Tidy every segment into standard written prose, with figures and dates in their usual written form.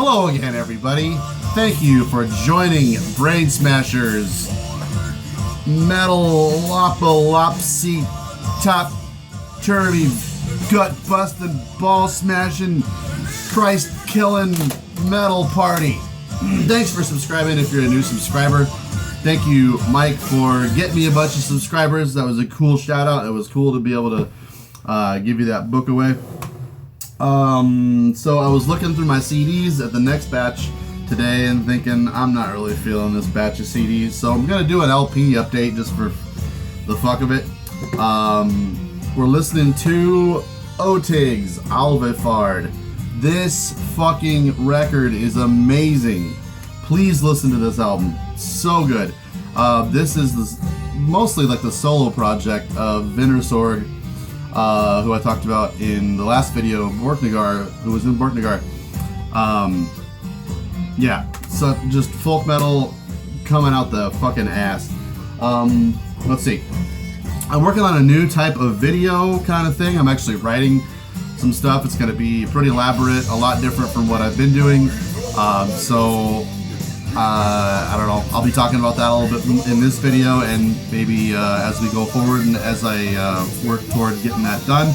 Hello again, everybody. Thank you for joining Brain Smashers Metal Lopalopsy Top Turvy Gut Busting Ball Smashing Christ Killing Metal Party. Thanks for subscribing if you're a new subscriber. Thank you, Mike, for getting me a bunch of subscribers. That was a cool shout out. It was cool to be able to give you that book away. So I was looking through my CDs at the next batch today and thinking, I'm not really feeling this batch of CDs, so I'm gonna do an LP update just for the fuck of it. We're listening to Otig's Alvefard. This fucking record is amazing. Please listen to this album. So good. This is mostly like the solo project of Vintersorg, who I talked about in the last video, Borknagar, who was in Borknagar. Yeah, so just folk metal coming out the fucking ass. Let's see. I'm working on a new type of video kind of thing. I'm actually writing some stuff. It's going to be pretty elaborate, a lot different from what I've been doing. I don't know. I'll be talking about that a little bit in this video, and maybe as we go forward and as I work toward getting that done.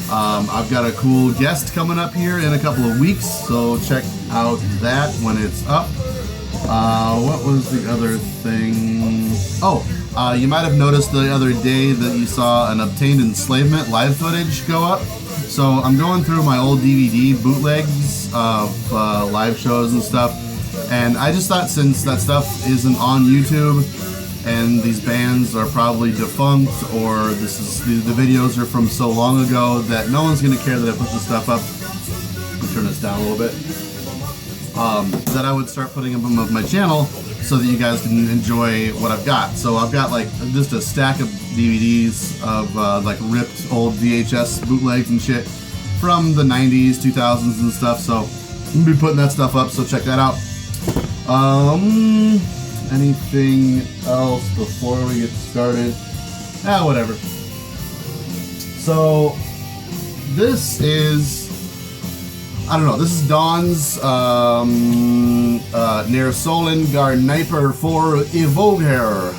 I've got a cool guest coming up here in a couple of weeks, so check out that when it's up. What was the other thing? Oh, you might have noticed the other day that you saw an Obtained Enslavement live footage go up. So I'm going through my old DVD bootlegs of live shows and stuff. And I just thought, since that stuff isn't on YouTube and these bands are probably defunct, or the videos are from so long ago that no one's gonna care that I put this stuff up. Let me turn this down a little bit. That I would start putting them on my channel so that you guys can enjoy what I've got. So I've got like just a stack of DVDs of like ripped old VHS bootlegs and shit from the 90s, 2000s and stuff. So I'm gonna be putting that stuff up, so check that out. Anything else before we get started? Whatever. So, this is, I don't know, this is Dawn's, Ner Solen Gar Niper for Evoger.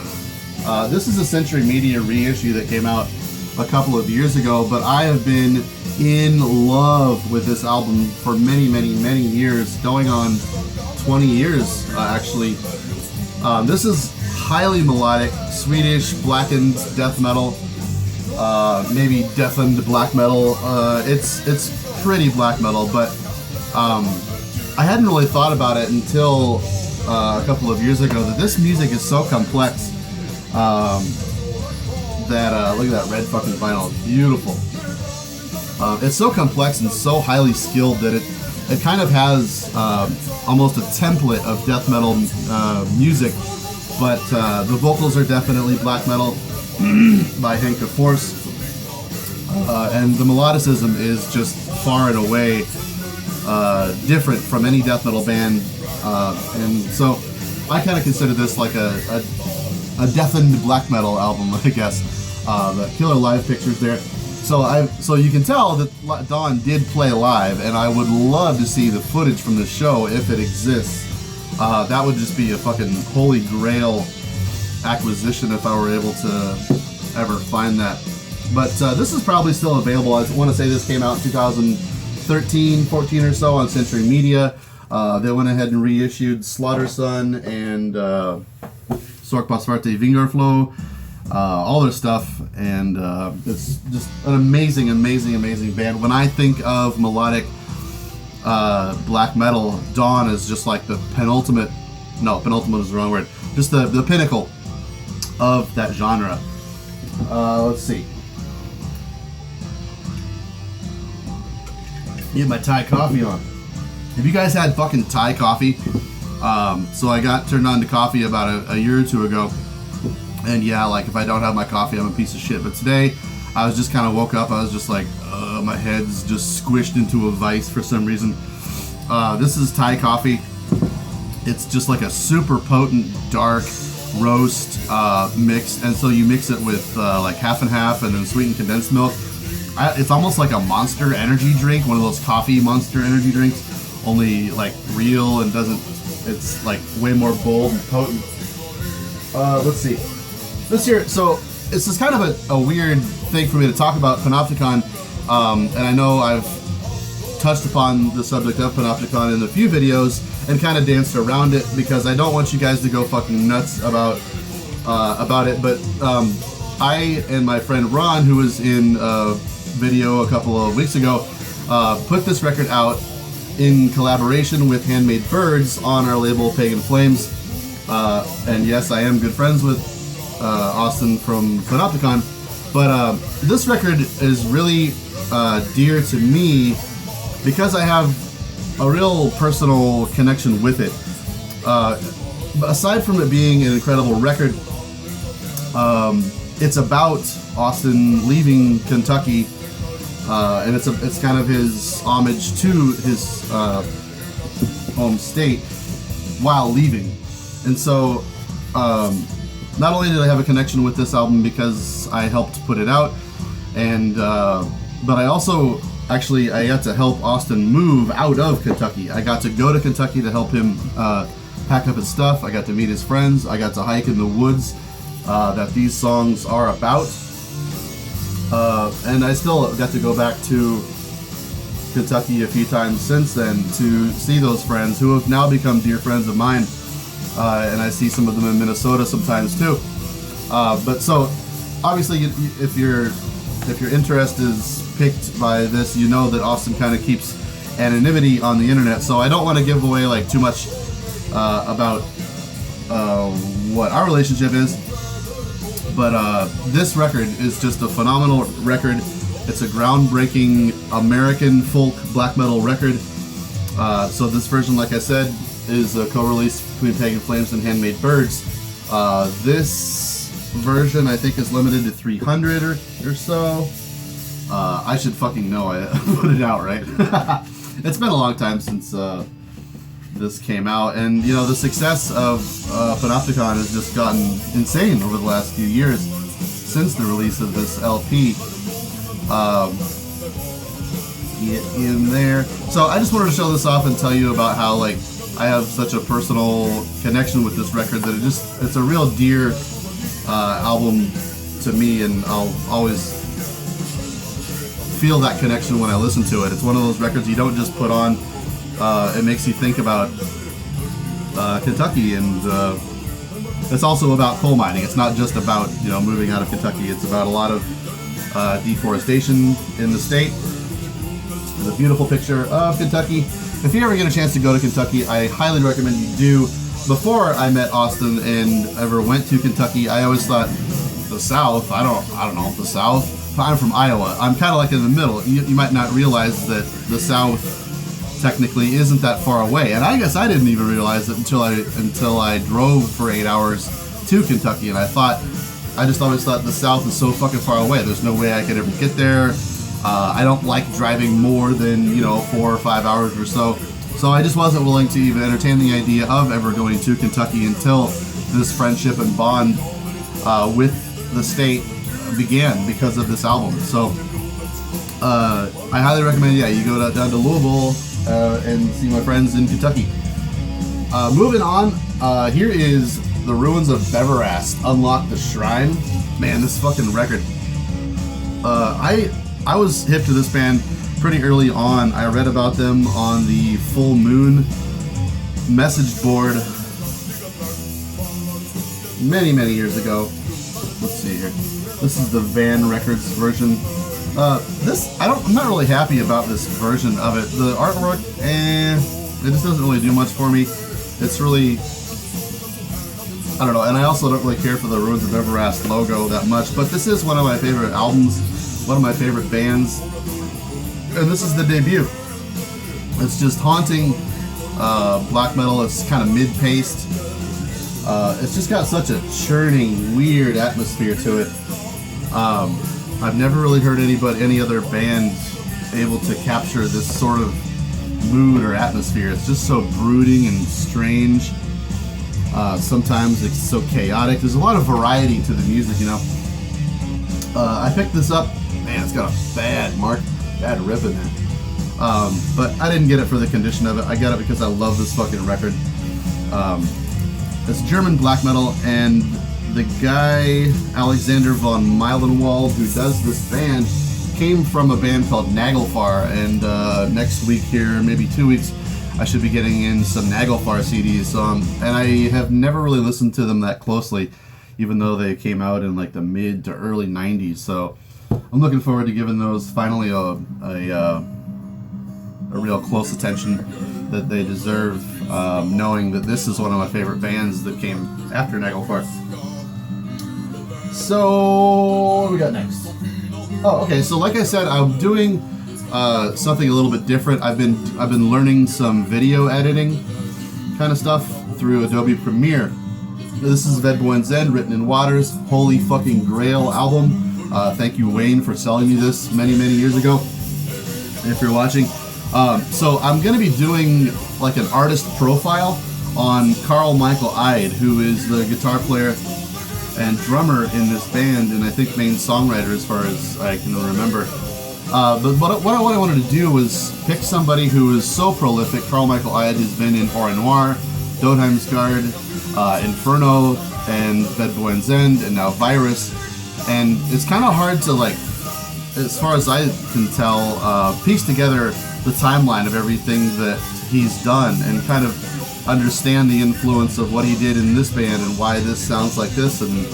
This is a Century Media reissue that came out a couple of years ago, but I have been in love with this album for many, many, many years, going on 20 years, actually. This is highly melodic, Swedish blackened death metal, maybe deafened black metal. It's pretty black metal, but I hadn't really thought about it until a couple of years ago that this music is so complex that, look at that red fucking vinyl, beautiful. It's so complex and so highly skilled that it kind of has almost a template of death metal music, but the vocals are definitely black metal by Hank of Force, and the melodicism is just far and away different from any death metal band, and so I kind of consider this like a deafened black metal album, I guess. The killer live pictures there. So you can tell that Dawn did play live, and I would love to see the footage from the show if it exists. That would just be a fucking holy grail acquisition if I were able to ever find that. But this is probably still available. I want to say this came out in 2013, 14 or so on Century Media. They went ahead and reissued Slaughter Sun and Sork Basvarte Vingarflow. All their stuff, and it's just an amazing, amazing, amazing band. When I think of melodic black metal, Dawn is just like the penultimate, no, penultimate is the wrong word, just the pinnacle of that genre. Let's see. Get my Thai coffee on. Have you guys had fucking Thai coffee? So I got turned on to coffee about a year or two ago. And yeah, like if I don't have my coffee, I'm a piece of shit. But today, I was just kind of woke up. I was just like, my head's just squished into a vice for some reason. This is Thai coffee. It's just like a super potent, dark roast mix. And so you mix it with like half and half and then sweetened condensed milk. It's almost like a Monster energy drink, one of those coffee Monster energy drinks. only like real and doesn't. It's like way more bold and potent. Let's see. This here, so this is kind of a weird thing for me to talk about Panopticon, and I know I've touched upon the subject of Panopticon in a few videos and kind of danced around it because I don't want you guys to go fucking nuts about it. But I and my friend Ron, who was in a video a couple of weeks ago, put this record out in collaboration with Handmade Birds on our label Pagan Flames. And yes, I am good friends with Austin from Panopticon, but this record is really dear to me because I have a real personal connection with it. Aside from it being an incredible record, it's about Austin leaving Kentucky, and it's kind of his homage to his home state while leaving. And so, not only did I have a connection with this album because I helped put it out, and but I also actually I got to help Austin move out of Kentucky. I got to go to Kentucky to help him pack up his stuff. I got to meet his friends. I got to hike in the woods that these songs are about, and I still got to go back to Kentucky a few times since then to see those friends who have now become dear friends of mine. And I see some of them in Minnesota sometimes too. But so, obviously, if your interest is piqued by this, you know that Austin kind of keeps anonymity on the internet. So I don't want to give away like too much about what our relationship is. But this record is just a phenomenal record. It's a groundbreaking American folk black metal record. So this version, like I said, is a co-release between Pagan Flames and Handmade Birds. This version I think is limited to 300 or so. I should fucking know. I put it out, right? It's been a long time since this came out, and you know the success of Panopticon has just gotten insane over the last few years since the release of this LP. Get in there. So I just wanted to show this off and tell you about how like I have such a personal connection with this record that it's a real dear album to me, and I'll always feel that connection when I listen to it. It's one of those records you don't just put on. It makes you think about Kentucky, and it's also about coal mining. It's not just about moving out of Kentucky. It's about a lot of deforestation in the state. There's a beautiful picture of Kentucky. If you ever get a chance to go to Kentucky, I highly recommend you do. Before I met Austin and ever went to Kentucky, I always thought the South. I don't know the South. I'm from Iowa. I'm kind of like in the middle. You might not realize that the South technically isn't that far away, and I guess I didn't even realize it until I drove for 8 hours to Kentucky, and I just always thought the South is so fucking far away. There's no way I could ever get there. I don't like driving more than 4 or 5 hours or so. So I just wasn't willing to even entertain the idea of ever going to Kentucky until this friendship and bond with the state began because of this album. So I highly recommend, you go down to Louisville and see my friends in Kentucky. Moving on, here is The Ruins of Beverast, Unlock the Shrine. Man, this fucking record. I was hip to this band pretty early on. I read about them on the Full Moon message board many, many years ago. Let's see here. This is the Van Records version. I'm not really happy about this version of it. The artwork, it just doesn't really do much for me. It's really, I don't know, and I also don't really care for the Ruins of Beverast logo that much, but this is one of my favorite albums, one of my favorite bands, and this is the debut. It's just haunting black metal. It's kind of mid-paced. It's just got such a churning, weird atmosphere to it. I've never really heard any other band able to capture this sort of mood or atmosphere. It's just so brooding and strange. Sometimes it's so chaotic. There's a lot of variety to the music, I picked this up. Man, it's got a bad rip in there. But I didn't get it for the condition of it. I got it because I love this fucking record. It's German black metal, and the guy Alexander von Meilenwald, who does this band, came from a band called Nagelfar, and next week here, maybe 2 weeks, I should be getting in some Nagelfar CDs. And I have never really listened to them that closely, even though they came out in like the mid to early 90s. So I'm looking forward to giving those finally a real close attention that they deserve, knowing that this is one of my favorite bands that came after Nagelfar. So what do we got next? Oh, okay. So like I said, I'm doing something a little bit different. I've been learning some video editing kind of stuff through Adobe Premiere. This is Ved Boen's End, Written in Waters, Holy Fucking Grail album. Thank you, Wayne, for selling me this many years ago, if you're watching. So I'm going to be doing like an artist profile on Michael Eide, who is the guitar player and drummer in this band, and I think main songwriter as far as I can remember. But what I wanted to do was pick somebody who is so prolific. Michael Eide has been in Au Noir, Dotheimsgard, Inferno, and Ved Boen's End, and now Virus. And it's kind of hard to, like, as far as I can tell, piece together the timeline of everything that he's done and kind of understand the influence of what he did in this band and why this sounds like this. And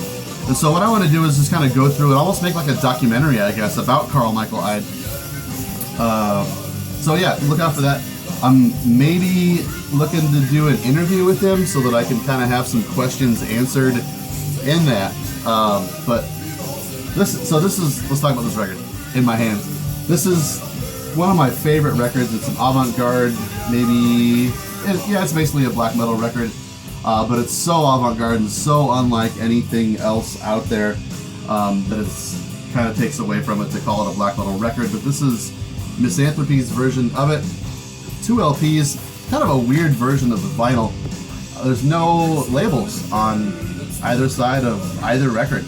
so what I want to do is just kind of go through it, almost make like a documentary, I guess, about Michael Eide. So yeah, look out for that. I'm maybe looking to do an interview with him so that I can kind of have some questions answered in that. But let's talk about this record in my hands. This is one of my favorite records. It's an avant-garde, it's basically a black metal record, but it's so avant-garde and so unlike anything else out there that it's kind of takes away from it to call it a black metal record. But this is Misanthropy's version of it. 2 LPs, kind of a weird version of the vinyl. There's no labels on either side of either record,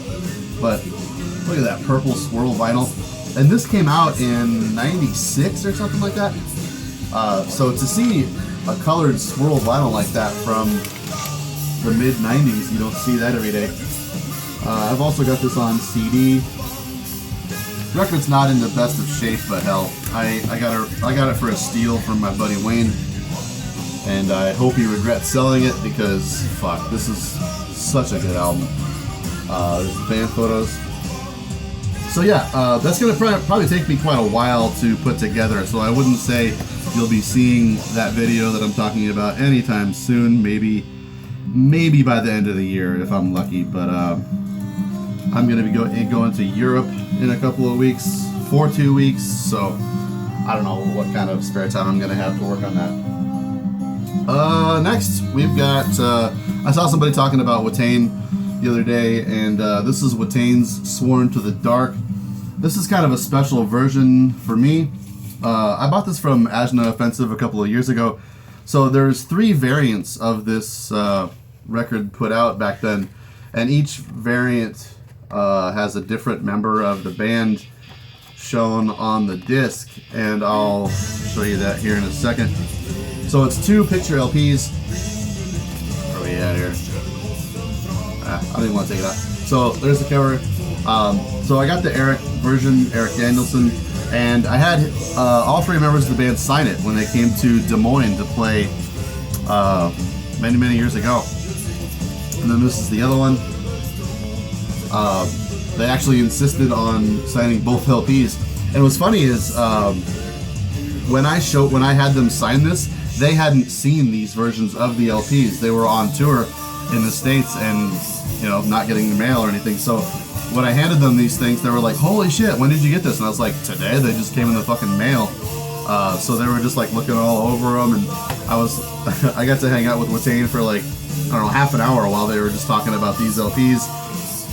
but look at that purple swirl vinyl. And this came out in 96 or something like that. So to see a colored swirl vinyl like that from the mid 90s, you don't see that every day. I've also got this on CD. Record's not in the best of shape, but hell, I got it for a steal from my buddy Wayne, and I hope he regrets selling it because fuck, this is such a good album. There's band photos. So yeah, that's gonna probably take me quite a while to put together. So I wouldn't say you'll be seeing that video that I'm talking about anytime soon. Maybe by the end of the year if I'm lucky. But I'm gonna be going to Europe in a couple of weeks for 2 weeks. So I don't know what kind of spare time I'm gonna have to work on that. Next we've got I saw somebody talking about Watain the other day, and this is Watain's Sworn to the Dark. This is kind of a special version for me. I bought this from Ajna Offensive a couple of years ago. So there's 3 variants of this record put out back then, and each variant has a different member of the band shown on the disc, and I'll show you that here in a second. So it's 2 picture LPs. Where are we at here? I don't even want to take it out. So there's the cover. So I got the Eric version, Eric Danielson, and I had all 3 members of the band sign it when they came to Des Moines to play many years ago. And then this is the other one. They actually insisted on signing both LPs. And what's funny is when I had them sign this, they hadn't seen these versions of the LPs. They were on tour in the States and, not getting the mail or anything. So when I handed them these things, they were like, holy shit, when did you get this? And I was like, today. They just came in the fucking mail. So they were just like looking all over them, and I got to hang out with Watain for like, I don't know, half an hour while they were just talking about these LPs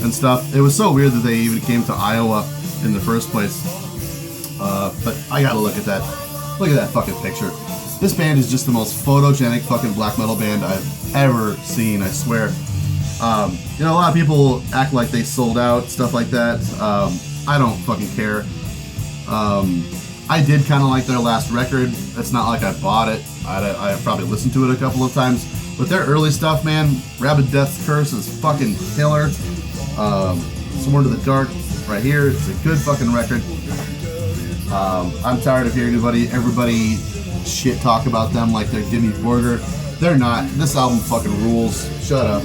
and stuff. It was so weird that they even came to Iowa in the first place. But I gotta look at that. Look at that fucking picture. This band is just the most photogenic fucking black metal band I've ever seen, I swear. A lot of people act like they sold out, stuff like that. I don't fucking care. I did kind of like their last record. It's not like I bought it. I probably listened to it a couple of times. But their early stuff, man, Rabid Death's Curse is fucking killer. Somewhere to the Dark, right here. It's a good fucking record. I'm tired of hearing everybody shit talk about them like they're Dimmy Borgir. They're not. This album fucking rules. Shut up.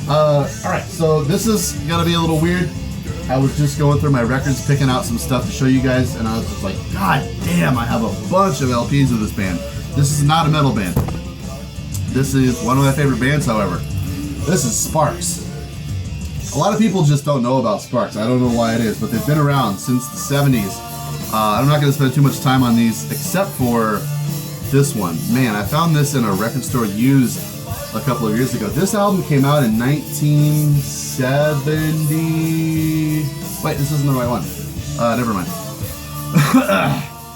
Alright, so this is gonna be a little weird. I was just going through my records, picking out some stuff to show you guys, and I was just like, God damn, I have a bunch of LPs of this band. This is not a metal band. This is one of my favorite bands, however. This is Sparks. A lot of people just don't know about Sparks. I don't know why it is, but they've been around since the 70s. I'm not going to spend too much time on these, except for this one. Man, I found this in a record store used a couple of years ago. This album came out in 1970. Wait, this isn't the right one. Never mind.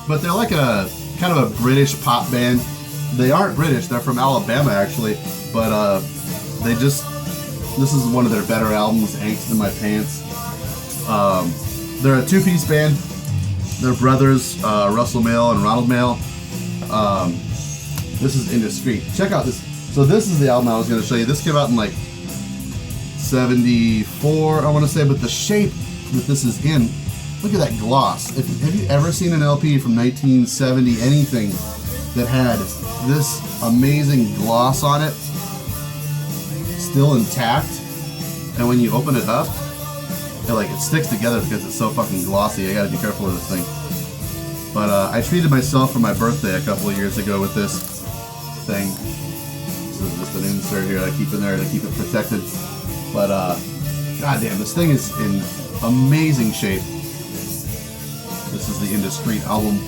But they're like a kind of a British pop band. They aren't British. They're from Alabama, actually. But this is one of their better albums, Angst in My Pants. They're a two-piece band. They're brothers, Russell Mael and Ronald Mael. This is Indiscreet. Check out this. So this is the album I was going to show you. This came out in like 74, I want to say, but the shape that this is in, look at that gloss. Have you ever seen an LP from 1970, anything that had this amazing gloss on it, still intact, and when you open it up, it sticks together because it's so fucking glossy. I gotta be careful with this thing. But I treated myself for my birthday a couple of years ago with this thing. This is just an insert here I keep in there to keep it protected. But goddamn, this thing is in amazing shape. This is the Indiscreet album.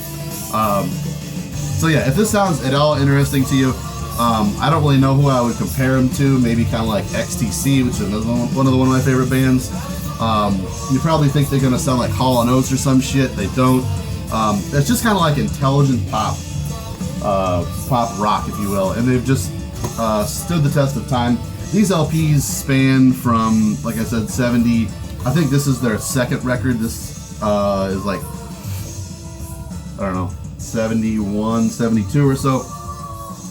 So yeah, if this sounds at all interesting to you, I don't really know who I would compare them to. Maybe kind of like XTC, which is one of my favorite bands. You probably think they're gonna sound like Hall & Oates or some shit. They don't. It's just kind of like intelligent pop rock, if you will, and they've just stood the test of time. These LPs span from, like I said, 70. I think this is their second record. This is like, I don't know, 71, 72 or so,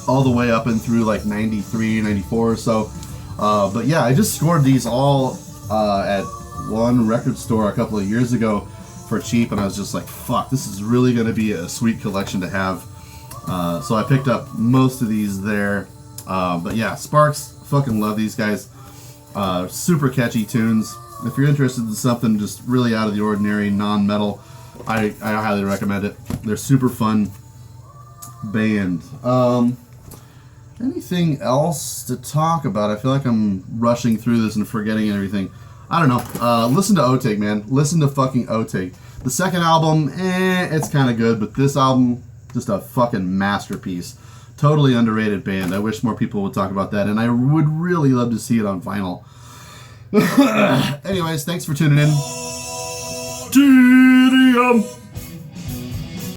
all the way up and through like 93, 94 or so. But yeah, I just scored these all at one record store a couple of years ago for cheap, and I was just like, fuck, this is really going to be a sweet collection to have. So I picked up most of these there. But yeah, Sparks, fucking love these guys. Super catchy tunes. If you're interested in something just really out of the ordinary, non-metal, I highly recommend it. They're super fun band. Anything else to talk about? I feel like I'm rushing through this and forgetting everything. I don't know. Listen to Watain, man. Listen to fucking Watain. The second album, it's kind of good, but this album, just a fucking masterpiece. Totally underrated band. I wish more people would talk about that, and I would really love to see it on vinyl. Anyways, thanks for tuning in. TDM.